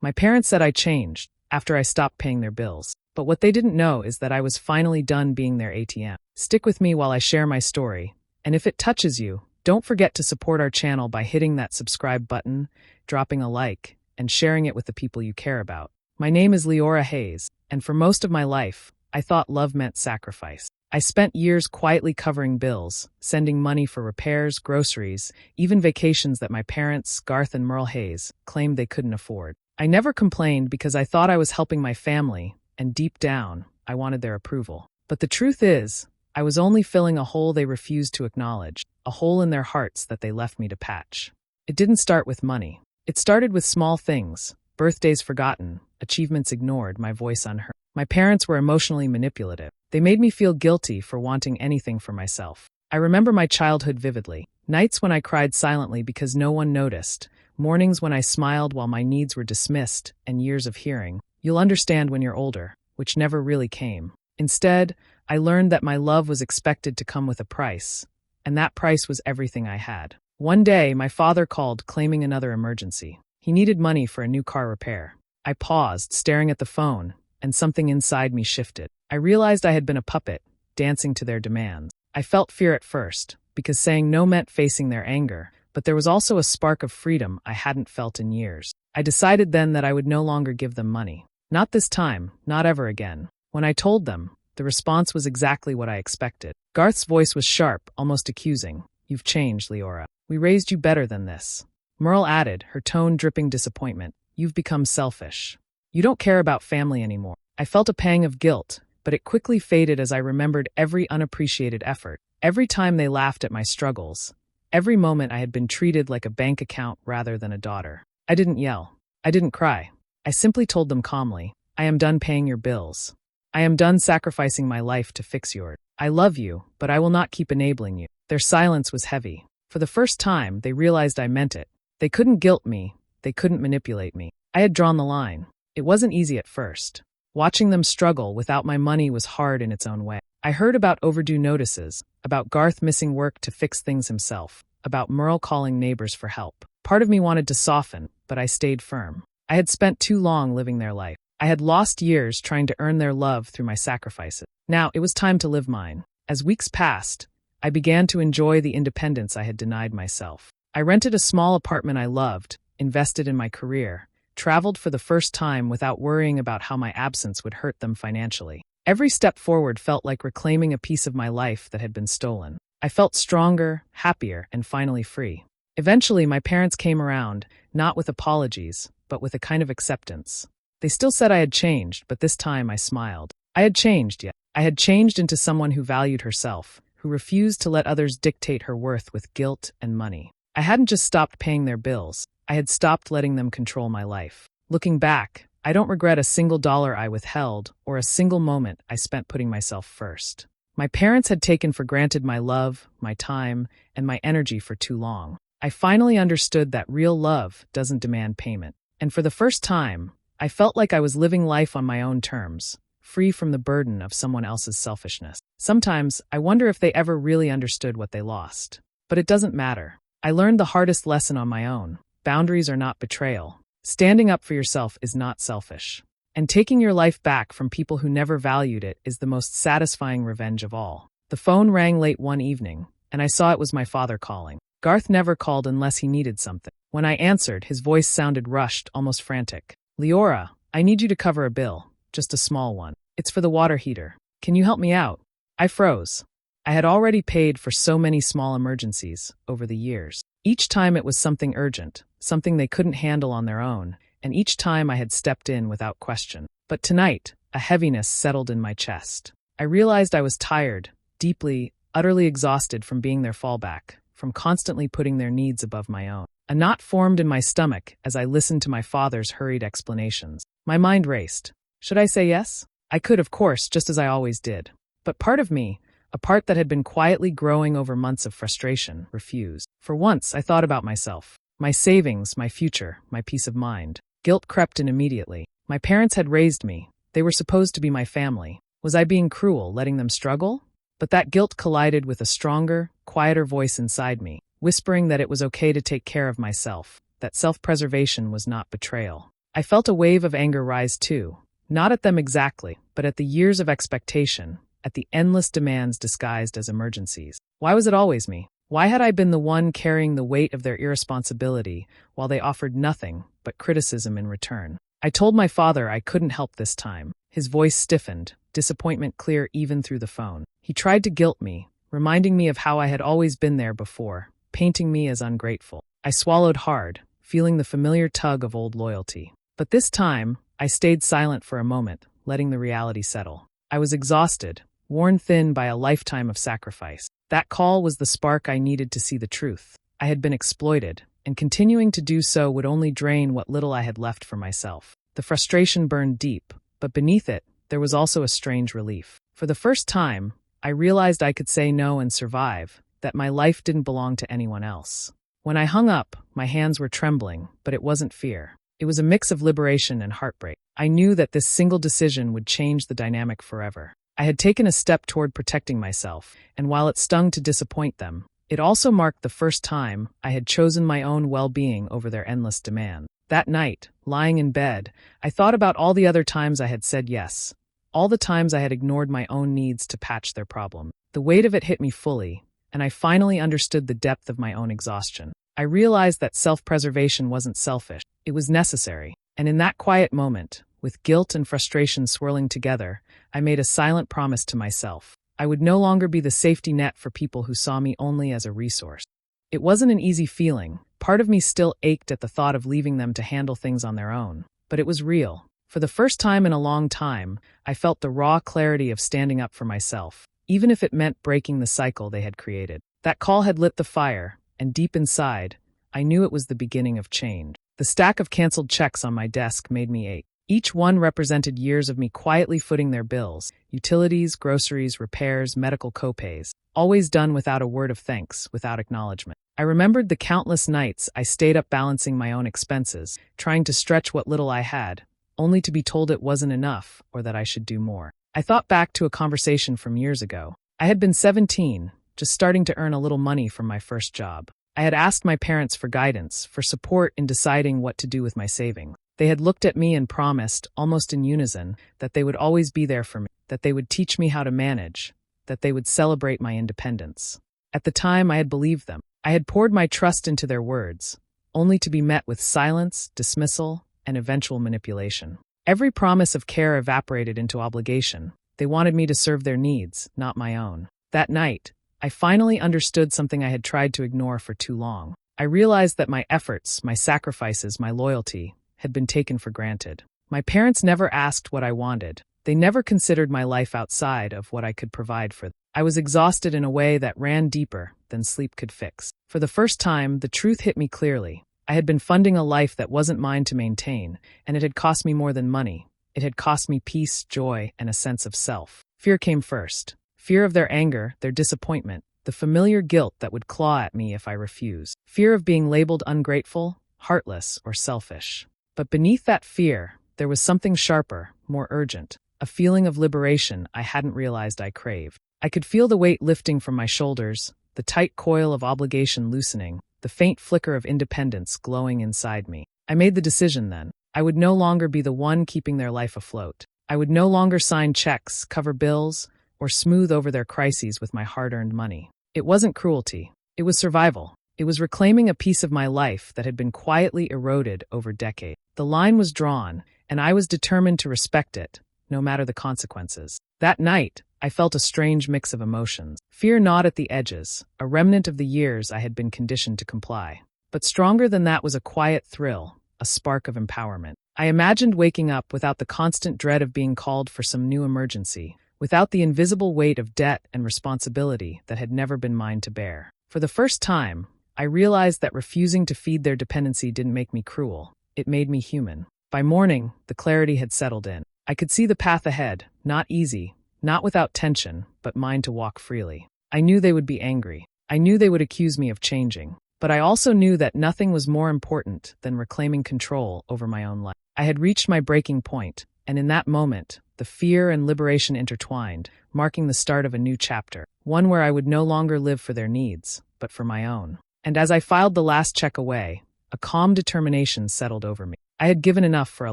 My parents said I changed after I stopped paying their bills. But what they didn't know is that I was finally done being their ATM. Stick with me while I share my story, and if it touches you, don't forget to support our channel by hitting that subscribe button, dropping a like, and sharing it with the people you care about. My name is Leora Hayes, and for most of my life, I thought love meant sacrifice. I spent years quietly covering bills, sending money for repairs, groceries, even vacations that my parents, Garth and Merle Hayes, claimed they couldn't afford. I never complained because I thought I was helping my family, and deep down, I wanted their approval. But the truth is, I was only filling a hole they refused to acknowledge, a hole in their hearts that they left me to patch. It didn't start with money. It started with small things, birthdays forgotten, achievements ignored, my voice unheard. My parents were emotionally manipulative. They made me feel guilty for wanting anything for myself. I remember my childhood vividly. Nights when I cried silently because no one noticed, mornings when I smiled while my needs were dismissed, and years of hearing, "You'll understand when you're older," which never really came. Instead, I learned that my love was expected to come with a price, and that price was everything I had. One day, my father called claiming another emergency. He needed money for a new car repair. I paused, staring at the phone, and something inside me shifted. I realized I had been a puppet, dancing to their demands. I felt fear at first, because saying no meant facing their anger, but there was also a spark of freedom I hadn't felt in years. I decided then that I would no longer give them money. Not this time, not ever again. When I told them, the response was exactly what I expected. Garth's voice was sharp, almost accusing. "You've changed, Leora. We raised you better than this." Merle added, her tone dripping disappointment. "You've become selfish. You don't care about family anymore." I felt a pang of guilt, but it quickly faded as I remembered every unappreciated effort, every time they laughed at my struggles, every moment I had been treated like a bank account rather than a daughter. I didn't yell. I didn't cry. I simply told them calmly, "I am done paying your bills. I am done sacrificing my life to fix yours. I love you, but I will not keep enabling you." Their silence was heavy. For the first time, they realized I meant it. They couldn't guilt me. They couldn't manipulate me. I had drawn the line. It wasn't easy at first. Watching them struggle without my money was hard in its own way. I heard about overdue notices, about Garth missing work to fix things himself, about Merle calling neighbors for help. Part of me wanted to soften, but I stayed firm. I had spent too long living their life. I had lost years trying to earn their love through my sacrifices. Now it was time to live mine. As weeks passed, I began to enjoy the independence I had denied myself. I rented a small apartment I loved, invested in my career, traveled for the first time without worrying about how my absence would hurt them financially. Every step forward felt like reclaiming a piece of my life that had been stolen. I felt stronger, happier, and finally free. Eventually, my parents came around, not with apologies, but with a kind of acceptance. They still said I had changed, but this time I smiled. I had changed, yet. I had changed into someone who valued herself, who refused to let others dictate her worth with guilt and money. I hadn't just stopped paying their bills. I had stopped letting them control my life. Looking back, I don't regret a single dollar I withheld or a single moment I spent putting myself first. My parents had taken for granted my love, my time, and my energy for too long. I finally understood that real love doesn't demand payment. And for the first time, I felt like I was living life on my own terms, free from the burden of someone else's selfishness. Sometimes, I wonder if they ever really understood what they lost. But it doesn't matter. I learned the hardest lesson on my own. Boundaries are not betrayal. Standing up for yourself is not selfish. And taking your life back from people who never valued it is the most satisfying revenge of all. The phone rang late one evening, and I saw it was my father calling. Garth never called unless he needed something. When I answered, his voice sounded rushed, almost frantic. "Leora, I need you to cover a bill. Just a small one. It's for the water heater. Can you help me out?" I froze. I had already paid for so many small emergencies over the years. Each time it was something urgent, something they couldn't handle on their own, and each time I had stepped in without question. But tonight, a heaviness settled in my chest. I realized I was tired, deeply, utterly exhausted from being their fallback, from constantly putting their needs above my own. A knot formed in my stomach as I listened to my father's hurried explanations. My mind raced. Should I say yes? I could, of course, just as I always did. But part of me, a part that had been quietly growing over months of frustration, refused. For once, I thought about myself. My savings, my future, my peace of mind. Guilt crept in immediately. My parents had raised me. They were supposed to be my family. Was I being cruel, letting them struggle? But that guilt collided with a stronger, quieter voice inside me, whispering that it was okay to take care of myself, that self-preservation was not betrayal. I felt a wave of anger rise too, not at them exactly, but at the years of expectation, at the endless demands disguised as emergencies. Why was it always me? Why had I been the one carrying the weight of their irresponsibility while they offered nothing but criticism in return? I told my father I couldn't help this time. His voice stiffened, disappointment clear even through the phone. He tried to guilt me, reminding me of how I had always been there before, painting me as ungrateful. I swallowed hard, feeling the familiar tug of old loyalty. But this time, I stayed silent for a moment, letting the reality settle. I was exhausted, worn thin by a lifetime of sacrifice. That call was the spark I needed to see the truth. I had been exploited, and continuing to do so would only drain what little I had left for myself. The frustration burned deep, but beneath it, there was also a strange relief. For the first time, I realized I could say no and survive, that my life didn't belong to anyone else. When I hung up, my hands were trembling, but it wasn't fear. It was a mix of liberation and heartbreak. I knew that this single decision would change the dynamic forever. I had taken a step toward protecting myself, and while it stung to disappoint them, it also marked the first time I had chosen my own well-being over their endless demand. That night, lying in bed, I thought about all the other times I had said yes, all the times I had ignored my own needs to patch their problem. The weight of it hit me fully, and I finally understood the depth of my own exhaustion. I realized that self-preservation wasn't selfish, it was necessary. And in that quiet moment, with guilt and frustration swirling together, I made a silent promise to myself. I would no longer be the safety net for people who saw me only as a resource. It wasn't an easy feeling. Part of me still ached at the thought of leaving them to handle things on their own. But it was real. For the first time in a long time, I felt the raw clarity of standing up for myself, even if it meant breaking the cycle they had created. That call had lit the fire, and deep inside, I knew it was the beginning of change. The stack of canceled checks on my desk made me ache. Each one represented years of me quietly footing their bills, utilities, groceries, repairs, medical copays, always done without a word of thanks, without acknowledgement. I remembered the countless nights I stayed up balancing my own expenses, trying to stretch what little I had, only to be told it wasn't enough or that I should do more. I thought back to a conversation from years ago. I had been 17, just starting to earn a little money from my first job. I had asked my parents for guidance, for support in deciding what to do with my savings. They had looked at me and promised, almost in unison, that they would always be there for me, that they would teach me how to manage, that they would celebrate my independence. At the time, I had believed them. I had poured my trust into their words, only to be met with silence, dismissal, and eventual manipulation. Every promise of care evaporated into obligation. They wanted me to serve their needs, not my own. That night, I finally understood something I had tried to ignore for too long. I realized that my efforts, my sacrifices, my loyalty had been taken for granted. My parents never asked what I wanted. They never considered my life outside of what I could provide for them. I was exhausted in a way that ran deeper than sleep could fix. For the first time, the truth hit me clearly. I had been funding a life that wasn't mine to maintain, and it had cost me more than money. It had cost me peace, joy, and a sense of self. Fear came first. Fear of their anger, their disappointment, the familiar guilt that would claw at me if I refused. Fear of being labeled ungrateful, heartless, or selfish. But beneath that fear, there was something sharper, more urgent, a feeling of liberation I hadn't realized I craved. I could feel the weight lifting from my shoulders, the tight coil of obligation loosening, the faint flicker of independence glowing inside me. I made the decision then. I would no longer be the one keeping their life afloat. I would no longer sign checks, cover bills, or smooth over their crises with my hard-earned money. It wasn't cruelty. It was survival. It was reclaiming a piece of my life that had been quietly eroded over decades. The line was drawn, and I was determined to respect it, no matter the consequences. That night, I felt a strange mix of emotions. Fear gnawed at the edges, a remnant of the years I had been conditioned to comply. But stronger than that was a quiet thrill, a spark of empowerment. I imagined waking up without the constant dread of being called for some new emergency, without the invisible weight of debt and responsibility that had never been mine to bear. For the first time, I realized that refusing to feed their dependency didn't make me cruel. It made me human. By morning, the clarity had settled in. I could see the path ahead, not easy, not without tension, but mine to walk freely. I knew they would be angry. I knew they would accuse me of changing. But I also knew that nothing was more important than reclaiming control over my own life. I had reached my breaking point, and in that moment, the fear and liberation intertwined, marking the start of a new chapter, one where I would no longer live for their needs, but for my own. And as I filed the last check away, a calm determination settled over me. I had given enough for a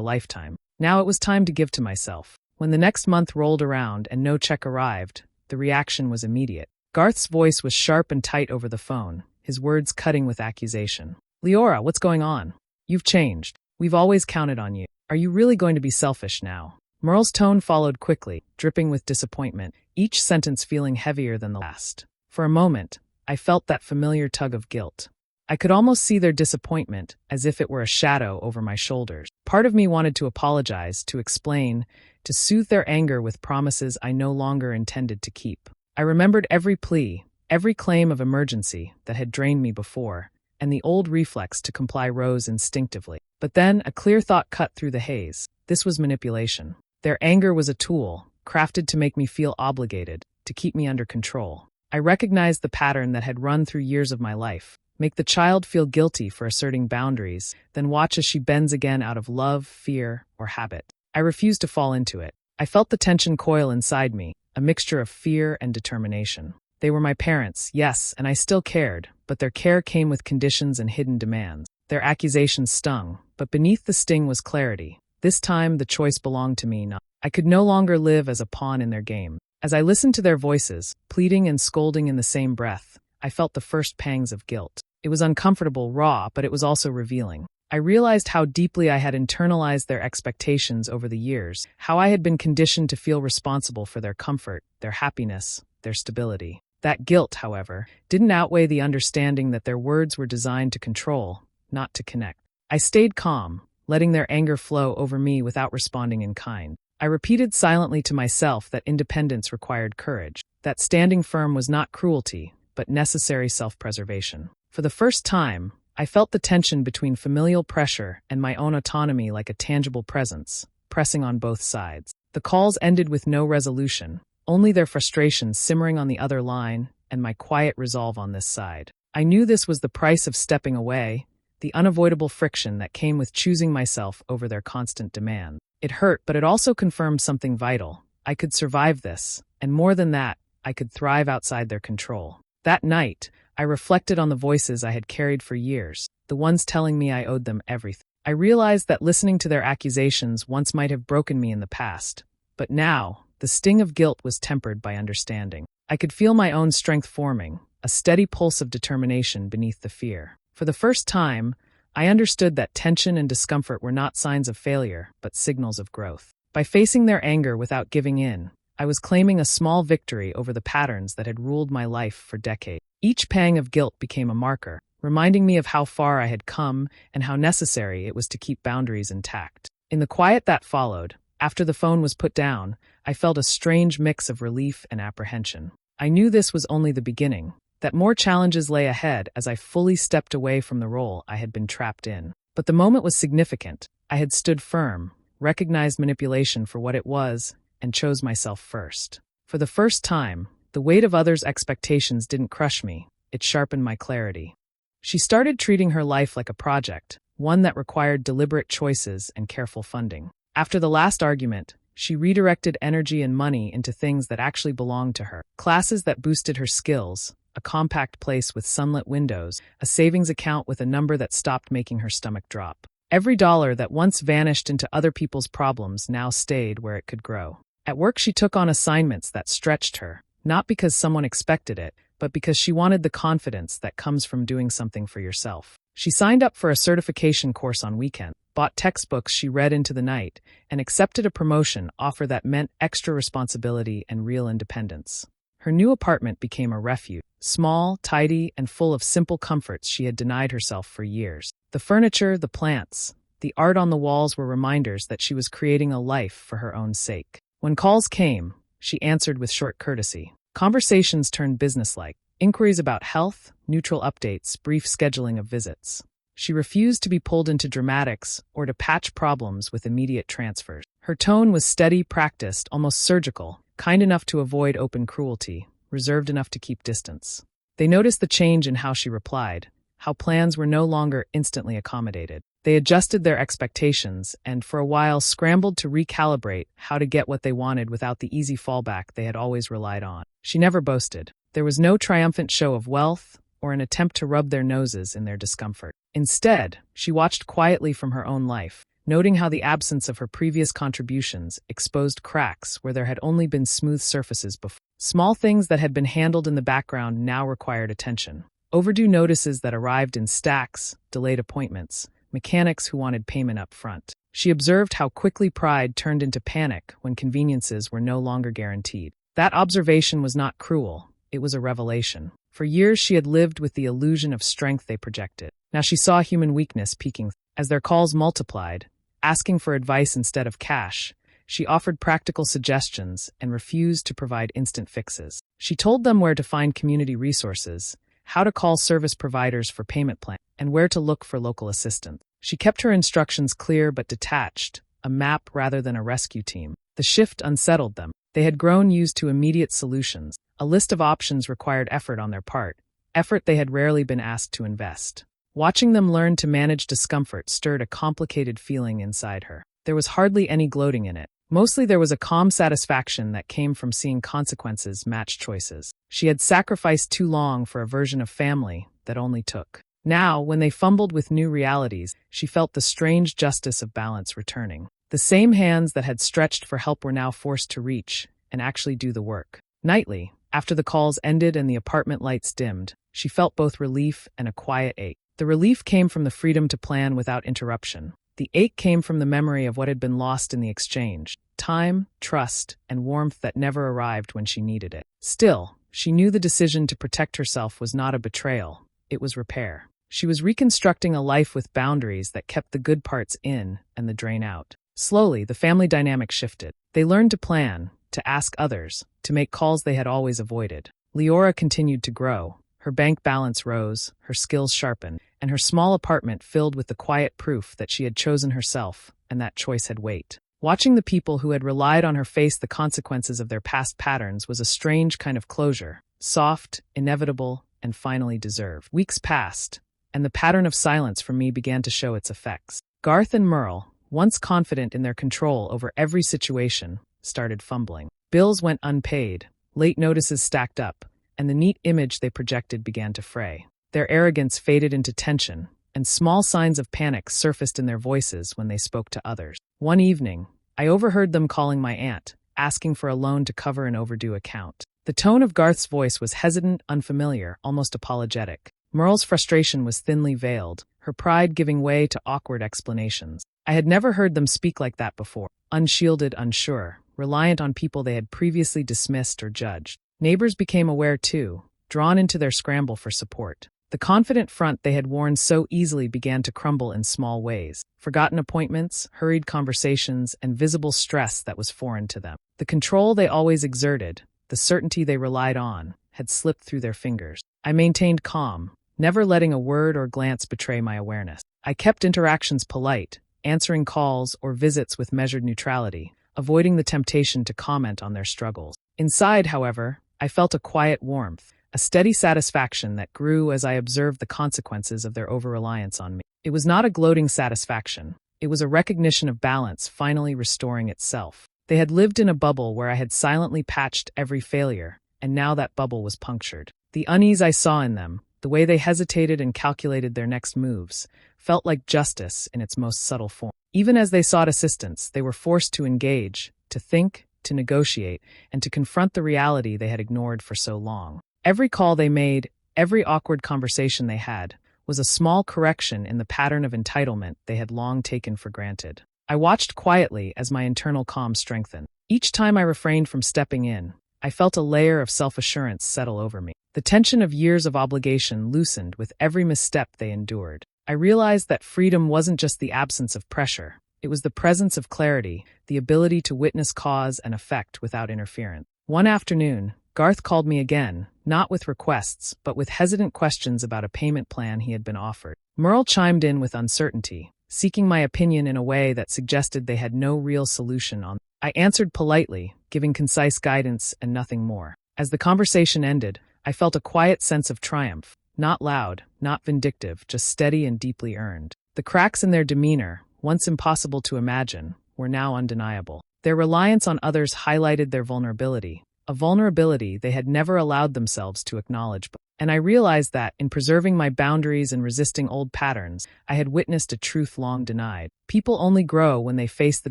lifetime. Now it was time to give to myself. When the next month rolled around and no check arrived, the reaction was immediate. Garth's voice was sharp and tight over the phone, his words cutting with accusation. Leora, what's going on? You've changed. We've always counted on you. Are you really going to be selfish now? Merle's tone followed quickly, dripping with disappointment, each sentence feeling heavier than the last. For a moment, I felt that familiar tug of guilt. I could almost see their disappointment, as if it were a shadow over my shoulders. Part of me wanted to apologize, to explain, to soothe their anger with promises I no longer intended to keep. I remembered every plea, every claim of emergency that had drained me before, and the old reflex to comply rose instinctively. But then a clear thought cut through the haze. This was manipulation. Their anger was a tool, crafted to make me feel obligated, to keep me under control. I recognized the pattern that had run through years of my life. Make the child feel guilty for asserting boundaries, then watch as she bends again out of love, fear, or habit. I refused to fall into it. I felt the tension coil inside me, a mixture of fear and determination. They were my parents, yes, and I still cared, but their care came with conditions and hidden demands. Their accusations stung, but beneath the sting was clarity. This time, the choice belonged to me, not. I could no longer live as a pawn in their game. As I listened to their voices, pleading and scolding in the same breath, I felt the first pangs of guilt. It was uncomfortable, raw, but it was also revealing. I realized how deeply I had internalized their expectations over the years, how I had been conditioned to feel responsible for their comfort, their happiness, their stability. That guilt, however, didn't outweigh the understanding that their words were designed to control, not to connect. I stayed calm, letting their anger flow over me without responding in kind. I repeated silently to myself that independence required courage, that standing firm was not cruelty, but necessary self-preservation. For the first time, I felt the tension between familial pressure and my own autonomy like a tangible presence, pressing on both sides. The calls ended with no resolution, only their frustrations simmering on the other line and my quiet resolve on this side. I knew this was the price of stepping away, the unavoidable friction that came with choosing myself over their constant demand. It hurt, but it also confirmed something vital. I could survive this, and more than that, I could thrive outside their control. That night, I reflected on the voices I had carried for years, the ones telling me I owed them everything. I realized that listening to their accusations once might have broken me in the past, but now, the sting of guilt was tempered by understanding. I could feel my own strength forming, a steady pulse of determination beneath the fear. For the first time, I understood that tension and discomfort were not signs of failure, but signals of growth. By facing their anger without giving in, I was claiming a small victory over the patterns that had ruled my life for decades. Each pang of guilt became a marker, reminding me of how far I had come and how necessary it was to keep boundaries intact. In the quiet that followed, after the phone was put down, I felt a strange mix of relief and apprehension. I knew this was only the beginning, that more challenges lay ahead as I fully stepped away from the role I had been trapped in. But the moment was significant. I had stood firm, recognized manipulation for what it was, and chose myself first. For the first time, the weight of others' expectations didn't crush me, it sharpened my clarity. She started treating her life like a project, one that required deliberate choices and careful funding. After the last argument, she redirected energy and money into things that actually belonged to her. Classes that boosted her skills, a compact place with sunlit windows, a savings account with a number that stopped making her stomach drop. Every dollar that once vanished into other people's problems now stayed where it could grow. At work, she took on assignments that stretched her, not because someone expected it, but because she wanted the confidence that comes from doing something for yourself. She signed up for a certification course on weekends, bought textbooks she read into the night, and accepted a promotion offer that meant extra responsibility and real independence. Her new apartment became a refuge, small, tidy, and full of simple comforts she had denied herself for years. The furniture, the plants, the art on the walls were reminders that she was creating a life for her own sake. When calls came, she answered with short courtesy. Conversations turned businesslike, inquiries about health, neutral updates, brief scheduling of visits. She refused to be pulled into dramatics or to patch problems with immediate transfers. Her tone was steady, practiced, almost surgical, kind enough to avoid open cruelty, reserved enough to keep distance. They noticed the change in how she replied, how plans were no longer instantly accommodated. They adjusted their expectations and, for a while, scrambled to recalibrate how to get what they wanted without the easy fallback they had always relied on. She never boasted. There was no triumphant show of wealth or an attempt to rub their noses in their discomfort. Instead, she watched quietly from her own life, noting how the absence of her previous contributions exposed cracks where there had only been smooth surfaces before. Small things that had been handled in the background now required attention. Overdue notices that arrived in stacks, delayed appointments, mechanics who wanted payment up front. She observed how quickly pride turned into panic when conveniences were no longer guaranteed. That observation was not cruel, it was a revelation. For years she had lived with the illusion of strength they projected. Now she saw human weakness peeking. As their calls multiplied, asking for advice instead of cash, she offered practical suggestions and refused to provide instant fixes. She told them where to find community resources, how to call service providers for payment plans, and where to look for local assistance. She kept her instructions clear but detached, a map rather than a rescue team. The shift unsettled them. They had grown used to immediate solutions. A list of options required effort on their part, effort they had rarely been asked to invest. Watching them learn to manage discomfort stirred a complicated feeling inside her. There was hardly any gloating in it. Mostly there was a calm satisfaction that came from seeing consequences match choices. She had sacrificed too long for a version of family that only took. Now, when they fumbled with new realities, she felt the strange justice of balance returning. The same hands that had stretched for help were now forced to reach and actually do the work. Nightly, after the calls ended and the apartment lights dimmed, she felt both relief and a quiet ache. The relief came from the freedom to plan without interruption. The ache came from the memory of what had been lost in the exchange. Time, trust, and warmth that never arrived when she needed it. Still, she knew the decision to protect herself was not a betrayal, it was repair. She was reconstructing a life with boundaries that kept the good parts in and the drain out. Slowly, the family dynamic shifted. They learned to plan, to ask others, to make calls they had always avoided. Leora continued to grow. Her bank balance rose, her skills sharpened, and her small apartment filled with the quiet proof that she had chosen herself, and that choice had weight. Watching the people who had relied on her face the consequences of their past patterns was a strange kind of closure, soft, inevitable, and finally deserved. Weeks passed, and the pattern of silence from me began to show its effects. Garth and Merle, once confident in their control over every situation, started fumbling. Bills went unpaid, late notices stacked up, and the neat image they projected began to fray. Their arrogance faded into tension, and small signs of panic surfaced in their voices when they spoke to others. One evening, I overheard them calling my aunt, asking for a loan to cover an overdue account. The tone of Garth's voice was hesitant, unfamiliar, almost apologetic. Merle's frustration was thinly veiled, her pride giving way to awkward explanations. I had never heard them speak like that before, unshielded, unsure, reliant on people they had previously dismissed or judged. Neighbors became aware too, drawn into their scramble for support. The confident front they had worn so easily began to crumble in small ways. Forgotten appointments, hurried conversations, and visible stress that was foreign to them. The control they always exerted, the certainty they relied on, had slipped through their fingers. I maintained calm, never letting a word or glance betray my awareness. I kept interactions polite, answering calls or visits with measured neutrality, avoiding the temptation to comment on their struggles. Inside, however, I felt a quiet warmth, a steady satisfaction that grew as I observed the consequences of their over-reliance on me. It was not a gloating satisfaction. It was a recognition of balance finally restoring itself. They had lived in a bubble where I had silently patched every failure, and now that bubble was punctured. The unease I saw in them, the way they hesitated and calculated their next moves, felt like justice in its most subtle form. Even as they sought assistance, they were forced to engage, to think, to negotiate, and to confront the reality they had ignored for so long. Every call they made, every awkward conversation they had, was a small correction in the pattern of entitlement they had long taken for granted. I watched quietly as my internal calm strengthened. Each time I refrained from stepping in, I felt a layer of self-assurance settle over me. The tension of years of obligation loosened with every misstep they endured. I realized that freedom wasn't just the absence of pressure. It was the presence of clarity, the ability to witness cause and effect without interference. One afternoon, Garth called me again, not with requests, but with hesitant questions about a payment plan he had been offered. Merle chimed in with uncertainty, seeking my opinion in a way that suggested they had no real solution on. I answered politely, giving concise guidance and nothing more. As the conversation ended, I felt a quiet sense of triumph, not loud, not vindictive, just steady and deeply earned. The cracks in their demeanor, once impossible to imagine, were now undeniable. Their reliance on others highlighted their vulnerability, a vulnerability they had never allowed themselves to acknowledge. And I realized that, in preserving my boundaries and resisting old patterns, I had witnessed a truth long denied. People only grow when they face the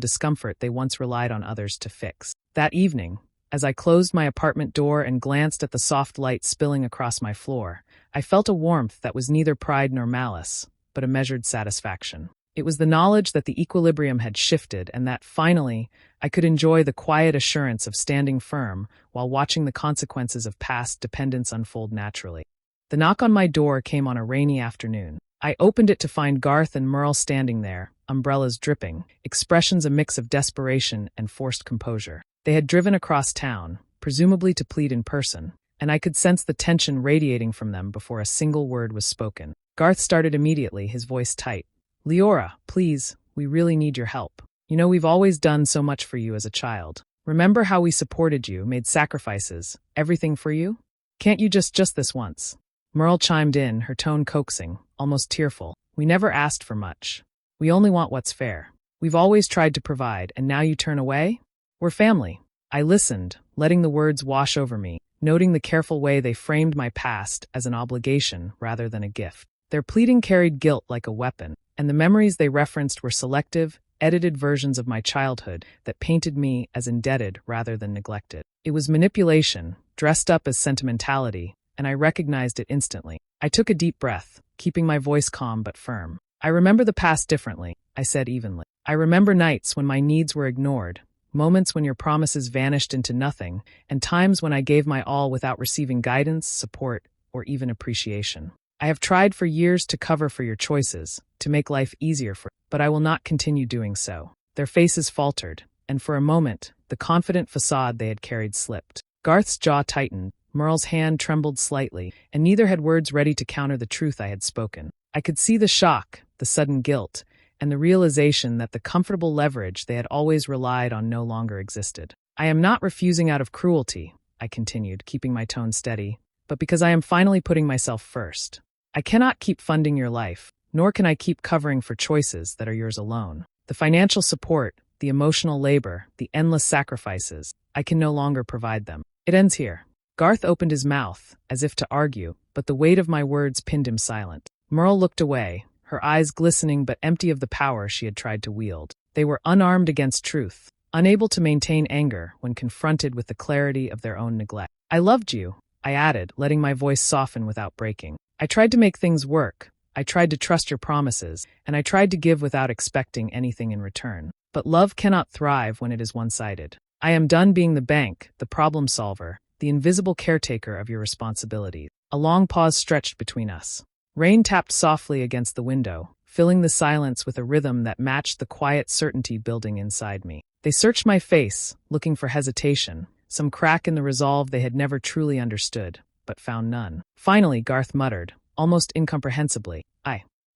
discomfort they once relied on others to fix. That evening, as I closed my apartment door and glanced at the soft light spilling across my floor, I felt a warmth that was neither pride nor malice, but a measured satisfaction. It was the knowledge that the equilibrium had shifted and that, finally, I could enjoy the quiet assurance of standing firm while watching the consequences of past dependence unfold naturally. The knock on my door came on a rainy afternoon. I opened it to find Garth and Merle standing there, umbrellas dripping, expressions a mix of desperation and forced composure. They had driven across town, presumably to plead in person, and I could sense the tension radiating from them before a single word was spoken. Garth started immediately, his voice tight. "Leora, please, we really need your help. You know, we've always done so much for you as a child. Remember how we supported you, made sacrifices, everything for you? Can't you just this once?" Merle chimed in, her tone coaxing, almost tearful. "We never asked for much. We only want what's fair. We've always tried to provide, and now you turn away? We're family." I listened, letting the words wash over me, noting the careful way they framed my past as an obligation rather than a gift. Their pleading carried guilt like a weapon, and the memories they referenced were selective, edited versions of my childhood that painted me as indebted rather than neglected. It was manipulation, dressed up as sentimentality, and I recognized it instantly. I took a deep breath, keeping my voice calm but firm. "I remember the past differently," I said evenly. "I remember nights when my needs were ignored, moments when your promises vanished into nothing, and times when I gave my all without receiving guidance, support, or even appreciation. I have tried for years to cover for your choices, to make life easier but I will not continue doing so." Their faces faltered, and for a moment, the confident facade they had carried slipped. Garth's jaw tightened, Merle's hand trembled slightly, and neither had words ready to counter the truth I had spoken. I could see the shock, the sudden guilt, and the realization that the comfortable leverage they had always relied on no longer existed. "I am not refusing out of cruelty," I continued, keeping my tone steady, "but because I am finally putting myself first. I cannot keep funding your life, nor can I keep covering for choices that are yours alone. The financial support, the emotional labor, the endless sacrifices, I can no longer provide them. It ends here." Garth opened his mouth, as if to argue, but the weight of my words pinned him silent. Merle looked away, her eyes glistening but empty of the power she had tried to wield. They were unarmed against truth, unable to maintain anger when confronted with the clarity of their own neglect. "I loved you," I added, letting my voice soften without breaking. "I tried to make things work. I tried to trust your promises, and I tried to give without expecting anything in return. But love cannot thrive when it is one-sided. I am done being the bank, the problem solver, the invisible caretaker of your responsibilities." A long pause stretched between us. Rain tapped softly against the window, filling the silence with a rhythm that matched the quiet certainty building inside me. They searched my face, looking for hesitation, some crack in the resolve they had never truly understood, but found none. Finally, Garth muttered, almost incomprehensibly,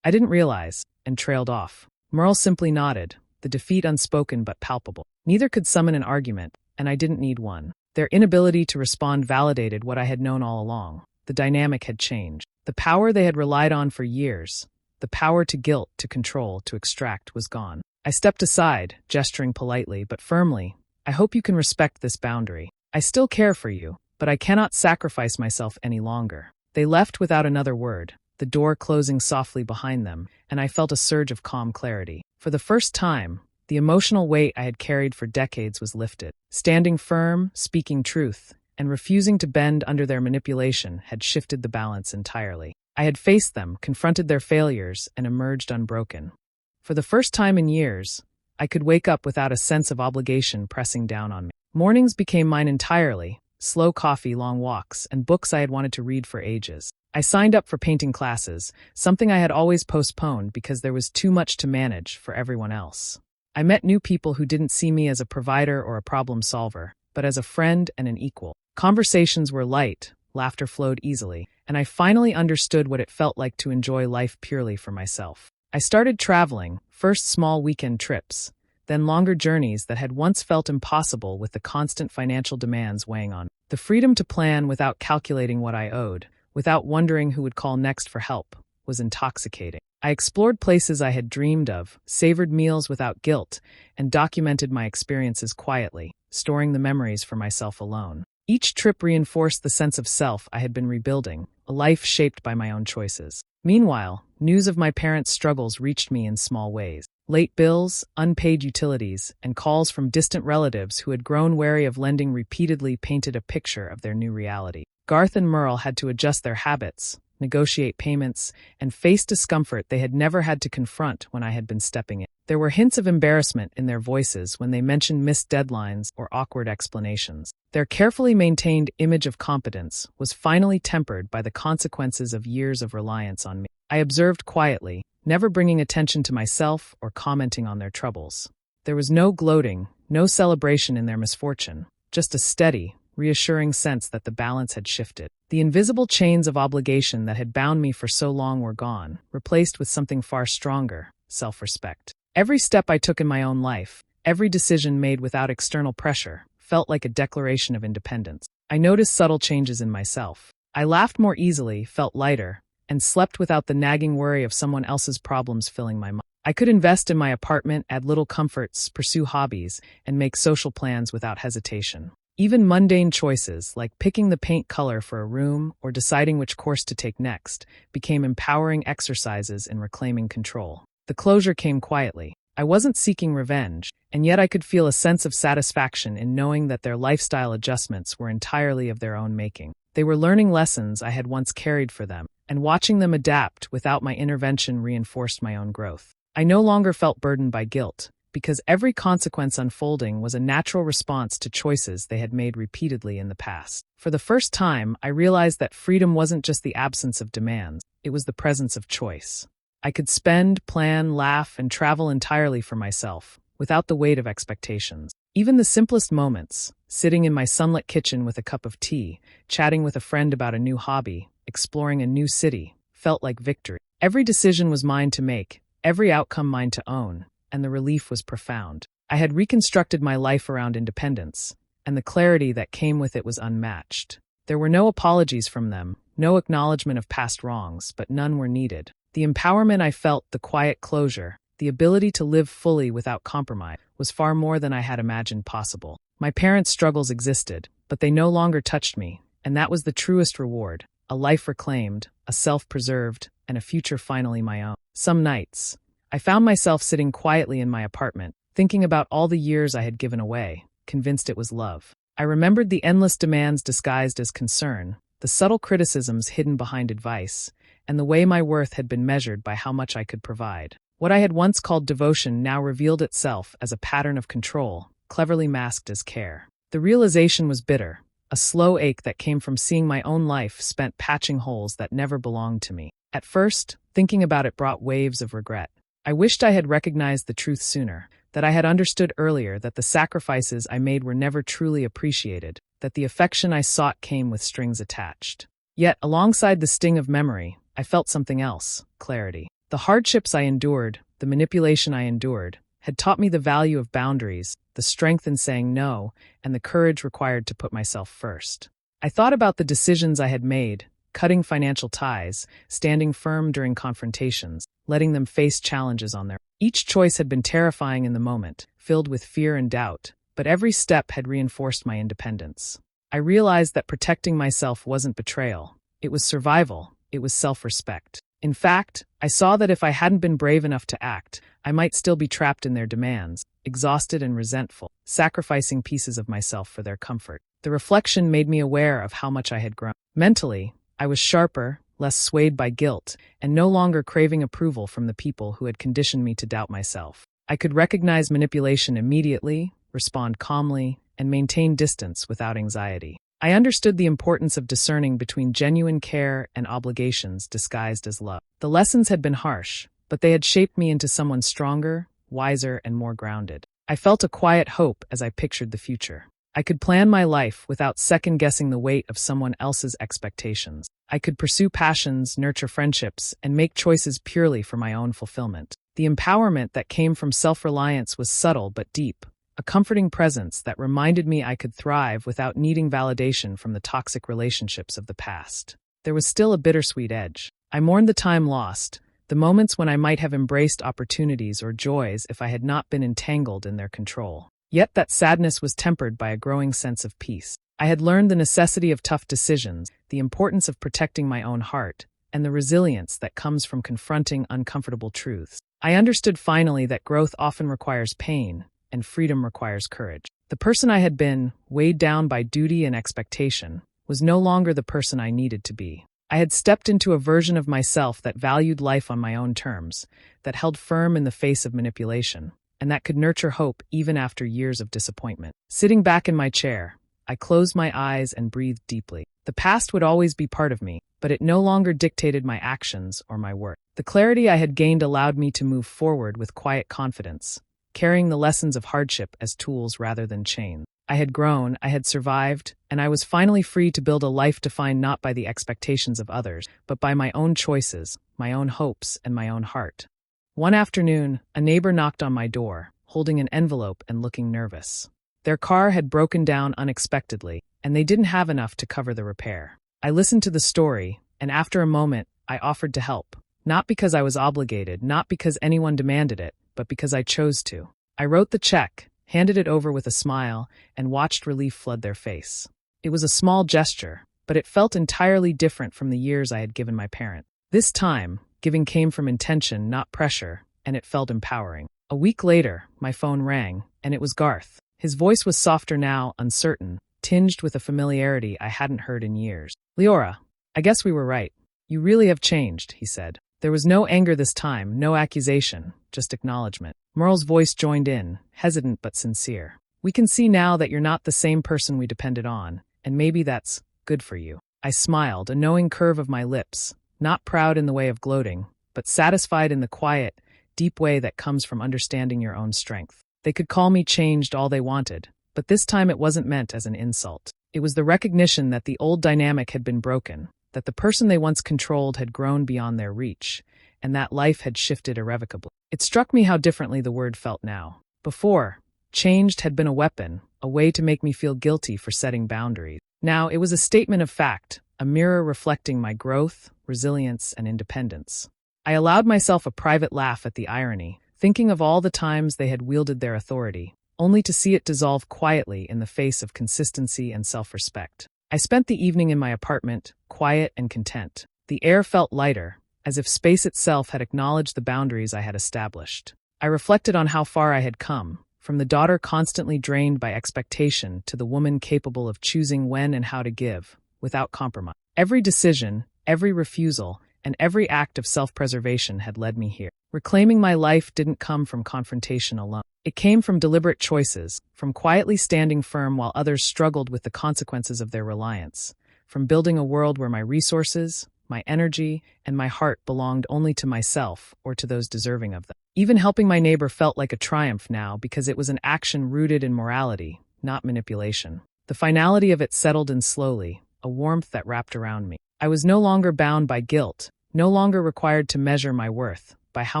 I didn't realize," and trailed off. Merle simply nodded, the defeat unspoken but palpable. Neither could summon an argument, and I didn't need one. Their inability to respond validated what I had known all along. The dynamic had changed. The power they had relied on for years, the power to guilt, to control, to extract, was gone. I stepped aside, gesturing politely but firmly. "I hope you can respect this boundary. I still care for you, but I cannot sacrifice myself any longer." They left without another word, the door closing softly behind them, and I felt a surge of calm clarity. For the first time, the emotional weight I had carried for decades was lifted. Standing firm, speaking truth, and refusing to bend under their manipulation had shifted the balance entirely. I had faced them, confronted their failures, and emerged unbroken. For the first time in years, I could wake up without a sense of obligation pressing down on me. Mornings became mine entirely, slow coffee, long walks, and books I had wanted to read for ages. I signed up for painting classes, something I had always postponed because there was too much to manage for everyone else. I met new people who didn't see me as a provider or a problem solver, but as a friend and an equal. Conversations were light, laughter flowed easily, and I finally understood what it felt like to enjoy life purely for myself. I started traveling, first small weekend trips, then longer journeys that had once felt impossible with the constant financial demands weighing on me. The freedom to plan without calculating what I owed, without wondering who would call next for help, was intoxicating. I explored places I had dreamed of, savored meals without guilt, and documented my experiences quietly, storing the memories for myself alone. Each trip reinforced the sense of self I had been rebuilding, a life shaped by my own choices. Meanwhile, news of my parents' struggles reached me in small ways. Late bills, unpaid utilities, and calls from distant relatives who had grown wary of lending repeatedly painted a picture of their new reality. Garth and Merle had to adjust their habits, negotiate payments, and face discomfort they had never had to confront when I had been stepping in. There were hints of embarrassment in their voices when they mentioned missed deadlines or awkward explanations. Their carefully maintained image of competence was finally tempered by the consequences of years of reliance on me. I observed quietly, never bringing attention to myself or commenting on their troubles. There was no gloating, no celebration in their misfortune, just a steady, reassuring sense that the balance had shifted. The invisible chains of obligation that had bound me for so long were gone, replaced with something far stronger: self-respect. Every step I took in my own life, every decision made without external pressure, felt like a declaration of independence. I noticed subtle changes in myself. I laughed more easily, felt lighter, and slept without the nagging worry of someone else's problems filling my mind. I could invest in my apartment, add little comforts, pursue hobbies, and make social plans without hesitation. Even mundane choices, like picking the paint color for a room or deciding which course to take next, became empowering exercises in reclaiming control. The closure came quietly. I wasn't seeking revenge, and yet I could feel a sense of satisfaction in knowing that their lifestyle adjustments were entirely of their own making. They were learning lessons I had once carried for them, and watching them adapt without my intervention reinforced my own growth. I no longer felt burdened by guilt, because every consequence unfolding was a natural response to choices they had made repeatedly in the past. For the first time, I realized that freedom wasn't just the absence of demands, it was the presence of choice. I could spend, plan, laugh, and travel entirely for myself, without the weight of expectations. Even the simplest moments, sitting in my sunlit kitchen with a cup of tea, chatting with a friend about a new hobby, exploring a new city, felt like victory. Every decision was mine to make, every outcome mine to own, and the relief was profound. I had reconstructed my life around independence, and the clarity that came with it was unmatched. There were no apologies from them, no acknowledgement of past wrongs, but none were needed. The empowerment I felt, the quiet closure, the ability to live fully without compromise, was far more than I had imagined possible. My parents' struggles existed, but they no longer touched me, and that was the truest reward: a life reclaimed, a self preserved, and a future finally my own. Some nights, I found myself sitting quietly in my apartment, thinking about all the years I had given away, convinced it was love. I remembered the endless demands disguised as concern, the subtle criticisms hidden behind advice, and the way my worth had been measured by how much I could provide. What I had once called devotion now revealed itself as a pattern of control, cleverly masked as care. The realization was bitter, a slow ache that came from seeing my own life spent patching holes that never belonged to me. At first, thinking about it brought waves of regret. I wished I had recognized the truth sooner, that I had understood earlier that the sacrifices I made were never truly appreciated, that the affection I sought came with strings attached. Yet, alongside the sting of memory, I felt something else: clarity. The hardships I endured, the manipulation I endured, had taught me the value of boundaries, the strength in saying no, and the courage required to put myself first. I thought about the decisions I had made: cutting financial ties, standing firm during confrontations, letting them face challenges on their own. Each choice had been terrifying in the moment, filled with fear and doubt, but every step had reinforced my independence. I realized that protecting myself wasn't betrayal, it was survival. It was self-respect. In fact, I saw that if I hadn't been brave enough to act, I might still be trapped in their demands, exhausted and resentful, sacrificing pieces of myself for their comfort. The reflection made me aware of how much I had grown. Mentally, I was sharper, less swayed by guilt, and no longer craving approval from the people who had conditioned me to doubt myself. I could recognize manipulation immediately, respond calmly, and maintain distance without anxiety. I understood the importance of discerning between genuine care and obligations disguised as love. The lessons had been harsh, but they had shaped me into someone stronger, wiser, and more grounded. I felt a quiet hope as I pictured the future. I could plan my life without second-guessing the weight of someone else's expectations. I could pursue passions, nurture friendships, and make choices purely for my own fulfillment. The empowerment that came from self-reliance was subtle but deep, a comforting presence that reminded me I could thrive without needing validation from the toxic relationships of the past. There was still a bittersweet edge. I mourned the time lost, the moments when I might have embraced opportunities or joys if I had not been entangled in their control. Yet that sadness was tempered by a growing sense of peace. I had learned the necessity of tough decisions, the importance of protecting my own heart, and the resilience that comes from confronting uncomfortable truths. I understood finally that growth often requires pain, and freedom requires courage. The person I had been, weighed down by duty and expectation, was no longer the person I needed to be. I had stepped into a version of myself that valued life on my own terms, that held firm in the face of manipulation, and that could nurture hope even after years of disappointment. Sitting back in my chair, I closed my eyes and breathed deeply. The past would always be part of me, but it no longer dictated my actions or my work. The clarity I had gained allowed me to move forward with quiet confidence, carrying the lessons of hardship as tools rather than chains. I had grown, I had survived, and I was finally free to build a life defined not by the expectations of others, but by my own choices, my own hopes, and my own heart. One afternoon, a neighbor knocked on my door, holding an envelope and looking nervous. Their car had broken down unexpectedly, and they didn't have enough to cover the repair. I listened to the story, and after a moment, I offered to help. Not because I was obligated, not because anyone demanded it, but because I chose to. I wrote the check, handed it over with a smile, and watched relief flood their face. It was a small gesture, but it felt entirely different from the years I had given my parent. This time, giving came from intention, not pressure, and it felt empowering. A week later, my phone rang, and it was Garth. His voice was softer now, uncertain, tinged with a familiarity I hadn't heard in years. "Leora, I guess we were right. You really have changed," he said. There was no anger this time, no accusation, just acknowledgement. Merle's voice joined in, hesitant but sincere. "We can see now that you're not the same person we depended on, and maybe that's good for you." I smiled, a knowing curve of my lips, not proud in the way of gloating, but satisfied in the quiet, deep way that comes from understanding your own strength. They could call me changed all they wanted, but this time it wasn't meant as an insult. It was the recognition that the old dynamic had been broken, that the person they once controlled had grown beyond their reach, and that life had shifted irrevocably. It struck me how differently the word felt now. Before, changed had been a weapon, a way to make me feel guilty for setting boundaries. Now it was a statement of fact, a mirror reflecting my growth, resilience, and independence. I allowed myself a private laugh at the irony, thinking of all the times they had wielded their authority, only to see it dissolve quietly in the face of consistency and self-respect. I spent the evening in my apartment, quiet and content. The air felt lighter, as if space itself had acknowledged the boundaries I had established. I reflected on how far I had come, from the daughter constantly drained by expectation to the woman capable of choosing when and how to give, without compromise. Every decision, every refusal, and every act of self-preservation had led me here. Reclaiming my life didn't come from confrontation alone. It came from deliberate choices, from quietly standing firm while others struggled with the consequences of their reliance, from building a world where my resources, my energy, and my heart belonged only to myself or to those deserving of them. Even helping my neighbor felt like a triumph now because it was an action rooted in morality, not manipulation. The finality of it settled in slowly, a warmth that wrapped around me. I was no longer bound by guilt, no longer required to measure my worth by how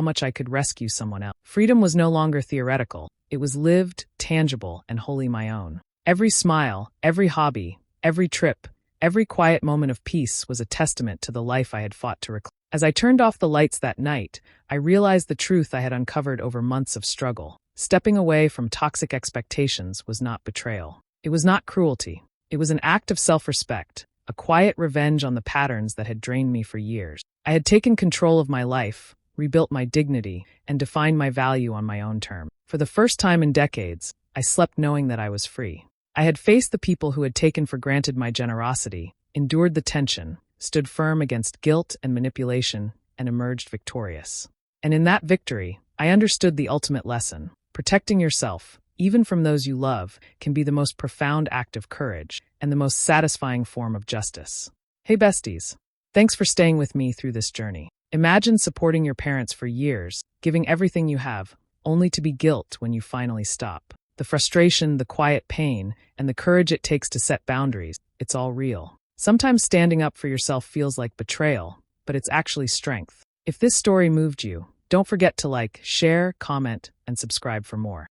much I could rescue someone else. Freedom was no longer theoretical. It was lived, tangible, and wholly my own. Every smile, every hobby, every trip, every quiet moment of peace was a testament to the life I had fought to reclaim. As I turned off the lights that night, I realized the truth I had uncovered over months of struggle. Stepping away from toxic expectations was not betrayal. It was not cruelty. It was an act of self-respect, a quiet revenge on the patterns that had drained me for years. I had taken control of my life, rebuilt my dignity, and defined my value on my own terms. For the first time in decades, I slept knowing that I was free. I had faced the people who had taken for granted my generosity, endured the tension, stood firm against guilt and manipulation, and emerged victorious. And in that victory, I understood the ultimate lesson. Protecting yourself, even from those you love, can be the most profound act of courage and the most satisfying form of justice. Hey besties, thanks for staying with me through this journey. Imagine supporting your parents for years, giving everything you have, only to be guilt when you finally stop. The frustration, the quiet pain, and the courage it takes to set boundaries, it's all real. Sometimes standing up for yourself feels like betrayal, but it's actually strength. If this story moved you, don't forget to like, share, comment, and subscribe for more.